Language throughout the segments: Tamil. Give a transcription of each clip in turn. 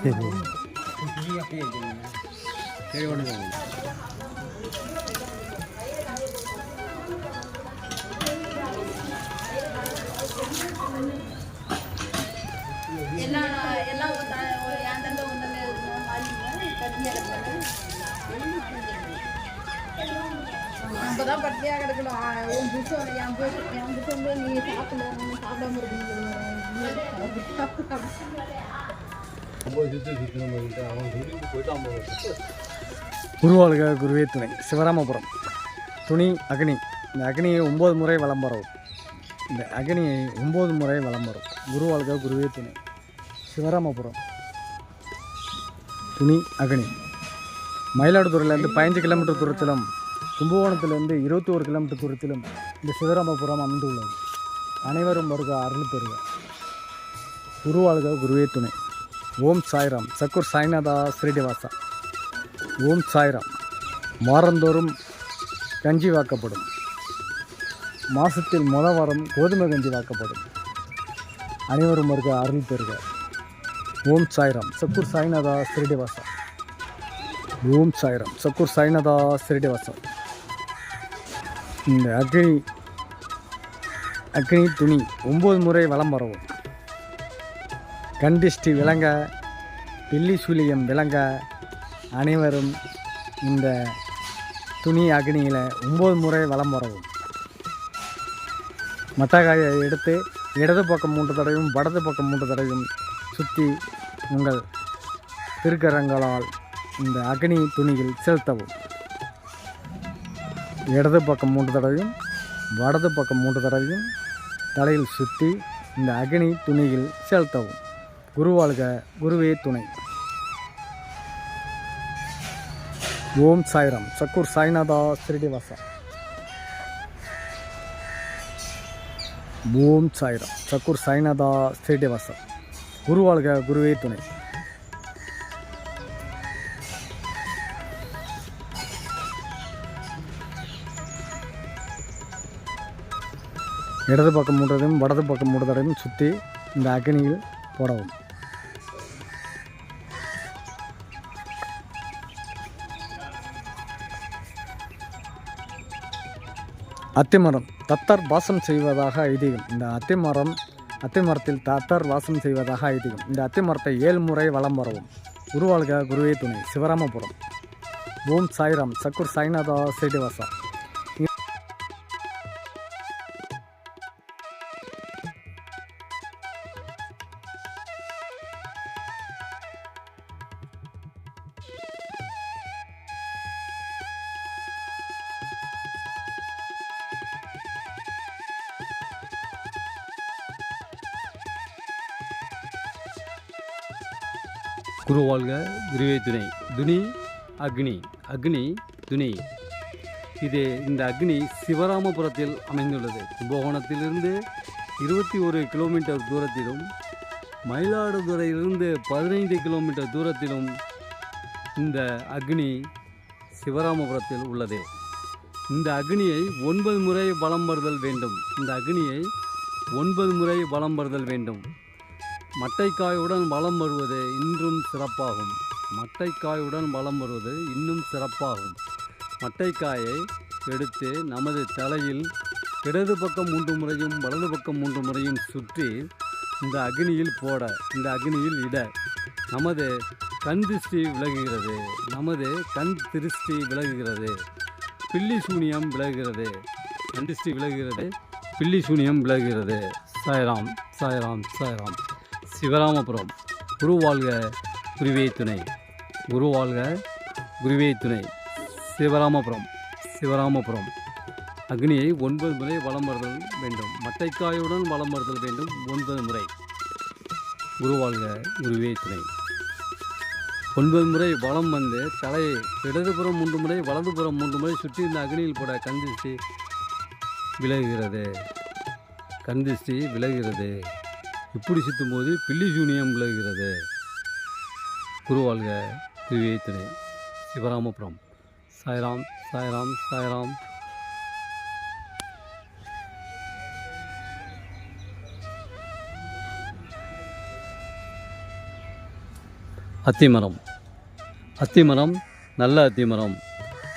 சரி ஒன்று எல்லாம் ஏந்தந்த ஒன்று நம்ம தான் பட்டியாக கிடக்கணும். உன் புதுசு என் புதுசு வந்து நீ சாப்பிடாம இருக்கணும். குருவாளுக குருவே துணை சிவராமபுரம் துணி அக்னி. இந்த அக்னியை 9 முறை வலம் வரவும். இந்த அக்னியை 9 முறை வலம் வரும். குருவாளுக குருவே துணை சிவராமபுரம் துணி அக்னி. மயிலாடுதுறையிலேருந்து 15 கிலோமீட்டர் தூரத்திலும் கும்பகோணத்திலிருந்து 21 கிலோமீட்டர் தூரத்திலும் இந்த சிவராமபுரம் அமைந்துள்ளது. அனைவரும் வருக, அருள் பெறுக. குருவாளுக குருவே துணை. ஓம் சாய்ராம். சக்குர் சாய்நாதா ஸ்ரீனிவாசா. ஓம் சாய்ராம். வாரந்தோறும் கஞ்சி வாக்கப்படும். மாதத்தில் வாரம் கோதுமை கஞ்சி வாக்கப்படும். அனைவரும் வருக, அருள் பெறுக. ஓம் சாய்ராம். சக்குர் சாய்நாதா ஸ்ரீனிவாசா. ஓம் சாய்ராம். சக்குர் சாய்நாதா ஸ்ரீனிவாசா. இந்த அக்னி துணி 9 முறை வலம் வரவும். கண்டிஷ்டி விளங்க, பில்லி சூலியம் விளங்க, அனைவரும் இந்த துணி அக்னியில் 9 முறை வலம் வரவும். மட்டக்காயை எடுத்து இடது பக்கம் 3 தடவையும் வடது பக்கம் 3 தடவையும் சுற்றி உங்கள் திருக்கரங்களால் இந்த அக்னி துணியில் செலுத்தவும். இடது பக்கம் 3 தடவையும் வடது பக்கம் 3 தடவையும் தலையில் சுற்றி இந்த அக்னி துணியில் செலுத்தவும். குருவாளுக குருவே துணை. ஓம் சாய்ராம். சக்குர் சாய்நாதா ஸ்ரீனிவாசா. ஓம் சாய்ராம். சக்குர் சாய்நாதா ஸ்ரீனிவாசா. குருவாளுக குருவே துணை. இடது பக்கம் 3 தடவையும் வடது பக்கம் 3 தடவையும் சுற்றி இந்த அக்னியில் போடவும். அத்திமரம் தத்தர் வாசம் செய்வதாக ஐதீகம். இந்த அத்திமரத்தில் தத்தர் வாசம் செய்வதாக ஐதீகம். இந்த அத்திமரத்தை 7 முறை வலம் வரவும். குருவாளுக குருவே துணை சிவராமபுரம். ஓம் சாய்ராம். சக்குர் சாய்நாதா ஸ்ரீனிவாசா. குருவாள்க குருவே துணை. துணி அக்னி. அக்னி துணி. இந்த அக்னி சிவராமபுரத்தில் அமைந்துள்ளது. கும்பகோணத்திலிருந்து 21 கிலோமீட்டர் தூரத்திலும் மயிலாடுதுறையிலிருந்து 15 கிலோமீட்டர் தூரத்திலும் இந்த அக்னி சிவராமபுரத்தில் உள்ளது. இந்த அக்னியை 9 முறை வலம் வருதல் வேண்டும். இந்த அக்னியை 9 முறை வலம் வருதல் வேண்டும். மட்டைக்காயுடன் வலம் வருவது இன்னும் சிறப்பாகும். மட்டைக்காயுடன் வலம் வருவது இன்னும் சிறப்பாகும். மட்டைக்காயை எடுத்து நமது தலையில் இடது பக்கம் 3 முறையும் வலது பக்கம் 3 முறையும் சுற்றி இந்த அக்னியில் போட, இந்த அக்னியில் இட நமது கண் திருஷ்டி விலகுகிறது. நமது கண் திருஷ்டி விலகுகிறது. பில்லி சூனியம் விலகுகிறது. கண் திருஷ்டி விலகுகிறது. பில்லி சூனியம் விலகுகிறது. சாய்ராம் சாய்ராம் சாய்ராம். சிவராமபுரம். குருவாள்க குருவே துணை. குருவாள்க குருவே துணை. சிவராமபுரம். சிவராமபுரம். அக்னியை 9 முறை வலம் வருதல் வேண்டும். மட்டைக்காயுடன் வலம் வருதல் வேண்டும் 9 முறை. குருவாள்க குருவே துணை. 9 முறை வலம் வந்து தலையை இடதுபுறம் 3 முறை வலதுபுறம் 3 முறை சுற்றி இந்த அக்னியில் போட கந்திஷ்டி விலகுகிறது. கந்திஷ்டி விலகுகிறது. இப்படி சுற்றும் போது பில்லி சூனியம் விலகுகிறது. குருவாள்க குருவே துணை. சிவராமபுரம். சாய்ராம் சாய்ராம் சாய்ராம். அத்திமரம். அத்திமரம் நல்ல அத்திமரம்.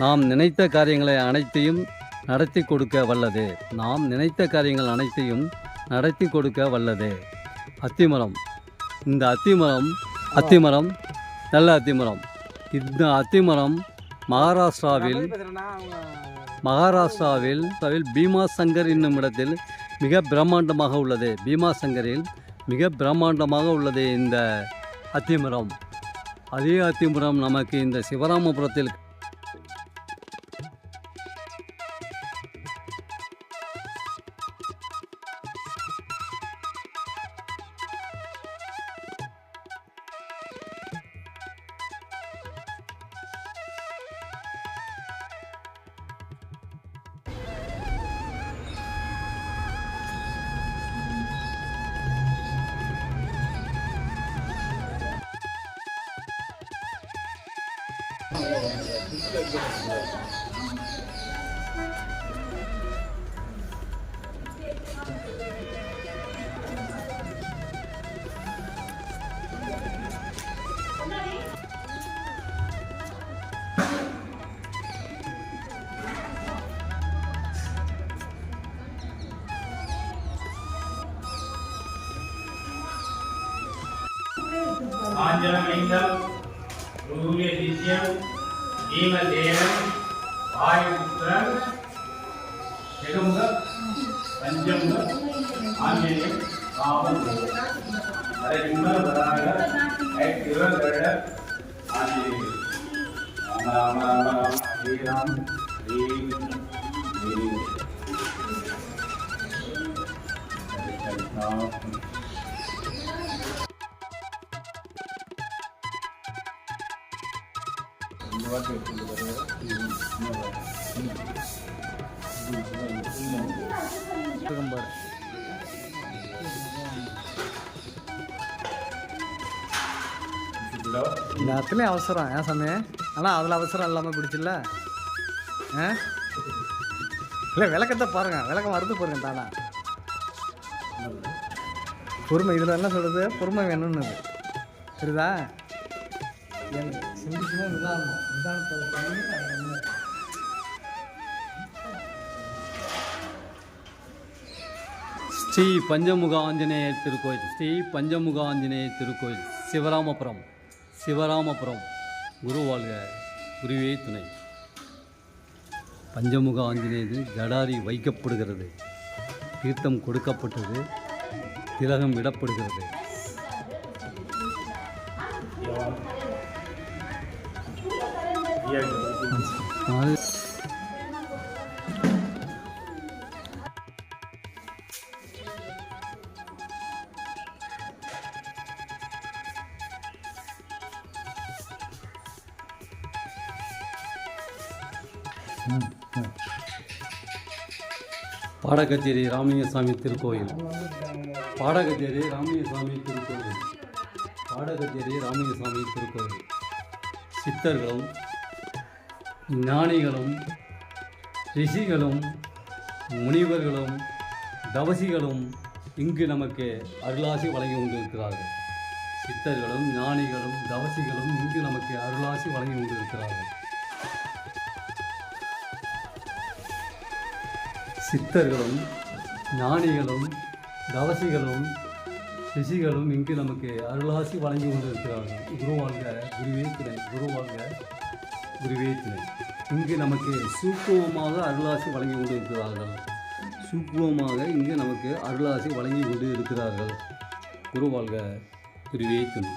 நாம் நினைத்த காரியங்களை அனைத்தையும் நடத்தி கொடுக்க வல்லது. நாம் நினைத்த காரியங்கள் அனைத்தையும் நடத்தி கொடுக்க வல்லது. அத்திமரம். இந்த அத்திமரம் நல்ல அத்திமரம். இந்த அத்திமரம் மகாராஷ்டிராவில் பீமாசங்கர் என்னும் இடத்தில் மிக பிரம்மாண்டமாக உள்ளது. பீமாசங்கரில் மிக பிரம்மாண்டமாக உள்ளது இந்த அத்திமரம். அதே அத்திமரம் நமக்கு இந்த சிவராமபுரத்தில் ஆஞ்சலலிங்கம் சூரிய சிஷ்யம் பீமதேவன் வாயுபுத்திரன் ஜெகமுக பஞ்சமுக ஆஞ்சநேயம் ராமன் ஹரிகுமர வராக ஐக்கியவர்கட ஆஞ்சநேயம் ராம ராம ராம ராம ஸ்ரீராம் ஸ்ரீ எல்லாத்துலேயும் அவசரம் ஏன் சாமி? ஆனால் அதில் அவசரம் இல்லாமல் பிடிச்சில்ல? இல்லை விளக்கத்தை பாருங்கள், விளக்கம் வருது பாருங்க தானா. பொறுமை இதில் என்ன சொல்கிறது? பொறுமை வேணும்னு சரிதா? சிந்திக்கணும் நிதானத்தை பண்ணி ஸ்ரீ பஞ்சமுக ஆஞ்சநேயர் திருக்கோயில். ஸ்ரீ பஞ்சமுக ஆஞ்சநேயர் திருக்கோயில் சிவராமபுரம். குரு வாழ்க, குருவே துணை. பஞ்சமுக ஆஞ்சநேயர் ஜடாரி வைக்கப்படுகிறது, தீர்த்தம் கொடுக்கப்பட்டது, திலகம் விடப்படுகிறது. பாடகச்சேரி ராமலிங்கசாமி திருக்கோயில். சித்தர்களும் ஞானிகளும் ரிஷிகளும் முனிவர்களும் தவசிகளும் இங்கு நமக்கு அருளாசி வழங்கி கொண்டிருக்கிறார்கள். சித்தர்களும் ஞானிகளும் தவசிகளும் இங்கு நமக்கு அருளாசி வழங்கி கொண்டிருக்கிறார்கள். சித்தர்களும் ஞானிகளும் தவசிகளும் ரிஷிகளும் இங்கு நமக்கு அருளாசி வழங்கி கொண்டிருக்கிறார்கள். குருவாழ்க, குருவே துணை. குருவே துணை. இங்கு நமக்கு சூக்குவமாக அருளாசி வழங்கி கொண்டு இருக்கிறார்கள். குருவாழ்க, குருவே துணை.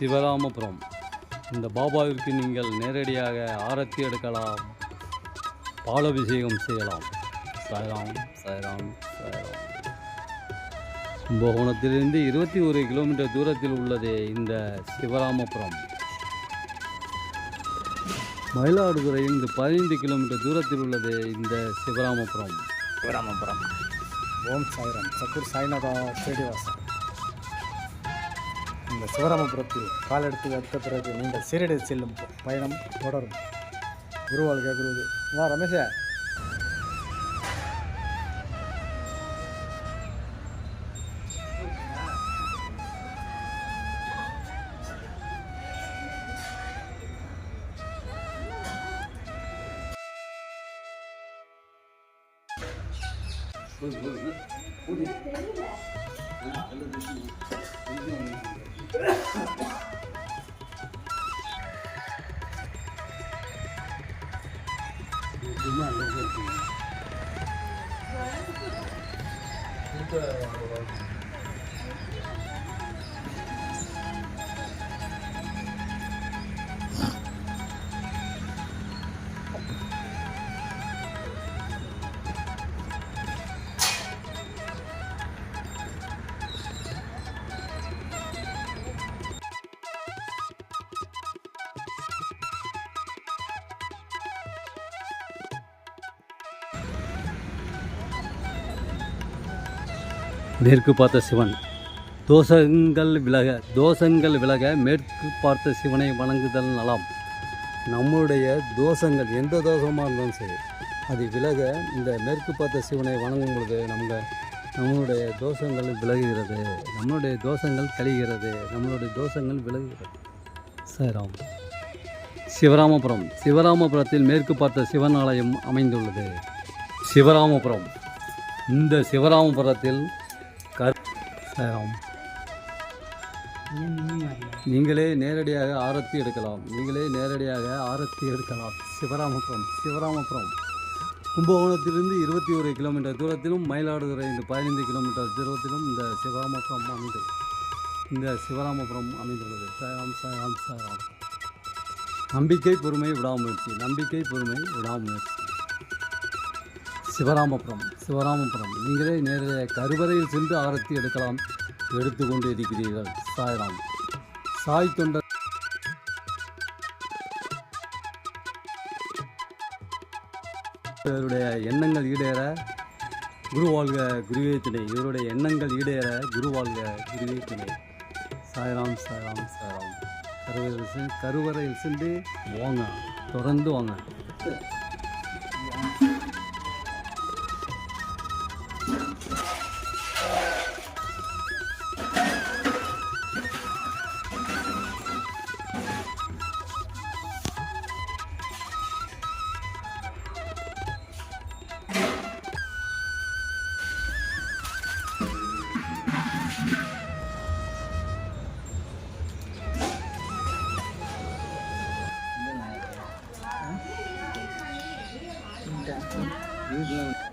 சிவராமபுரம். இந்த பாபாவிற்கு நீங்கள் நேரடியாக ஆரத்தி எடுக்கலாம், பாலாபிஷேகம் செய்யலாம். சாய்ராம். கும்பகோணத்திலிருந்து 21 கிலோமீட்டர் தூரத்தில் உள்ளது இந்த சிவராமபுரம். மயிலாடுதுறையிலிருந்து 15 கிலோமீட்டர் தூரத்தில் உள்ளது இந்த சிவராமபுரம். ஓம் சாய்ராம். சக்குர் சாய்நாதா ஸ்ரீனிவாசன். இந்த சிவராமபுரத்தில் காலெடுத்து வைத்த பிறகு நீங்கள் சீரடி செல்லும் பயணம் தொடரும். குருவாழ்க குருவே. வா ரமேஷா. மேற்கு பார்த்த சிவன். தோஷங்கள் விலக மேற்கு பார்த்த சிவனை வணங்குதல் நலம். நம்முடைய தோஷங்கள் எந்த தோஷமாக இருந்தாலும் சரி அது விலக இந்த மேற்கு பார்த்த சிவனை வணங்கும் பொழுது நம்மளுடைய தோஷங்கள் விலகுகிறது, நம்மளுடைய தோஷங்கள் கழிகிறது, நம்மளுடைய தோஷங்கள் விலகுகிறது. சாய்ராம். சிவராமபுரத்தில் மேற்கு பார்த்த சிவன் ஆலயம் அமைந்துள்ளது. சிவராமபுரம். இந்த சிவராமபுரத்தில் சாய்ராம். நீங்களே நேரடியாக ஆரத்தி எடுக்கலாம். சிவராமபுரம் கும்பகோணத்திலிருந்து 21 கிலோமீட்டர் தூரத்திலும் மயிலாடுதுறை 15 கிலோமீட்டர் தூரத்திலும் இந்த சிவராமபுரம் அமைந்துள்ளது. சாய்ராம். நம்பிக்கை பொறுமை விடாமுயற்சி. சிவராமபுரம் நீங்களே நேரடியாக கருவறையில் சென்று ஆரத்தி எடுத்துக்கொண்டு இருக்கிறீர்கள். சாய்ராம். சாய் தொண்டர் இவருடைய எண்ணங்கள் ஈடேற குருவாழ்க குருவே துணை. சாய்ராம். கருவறையில் சென்று வாங்க, தொடர்ந்து வாங்க. வீட்டில்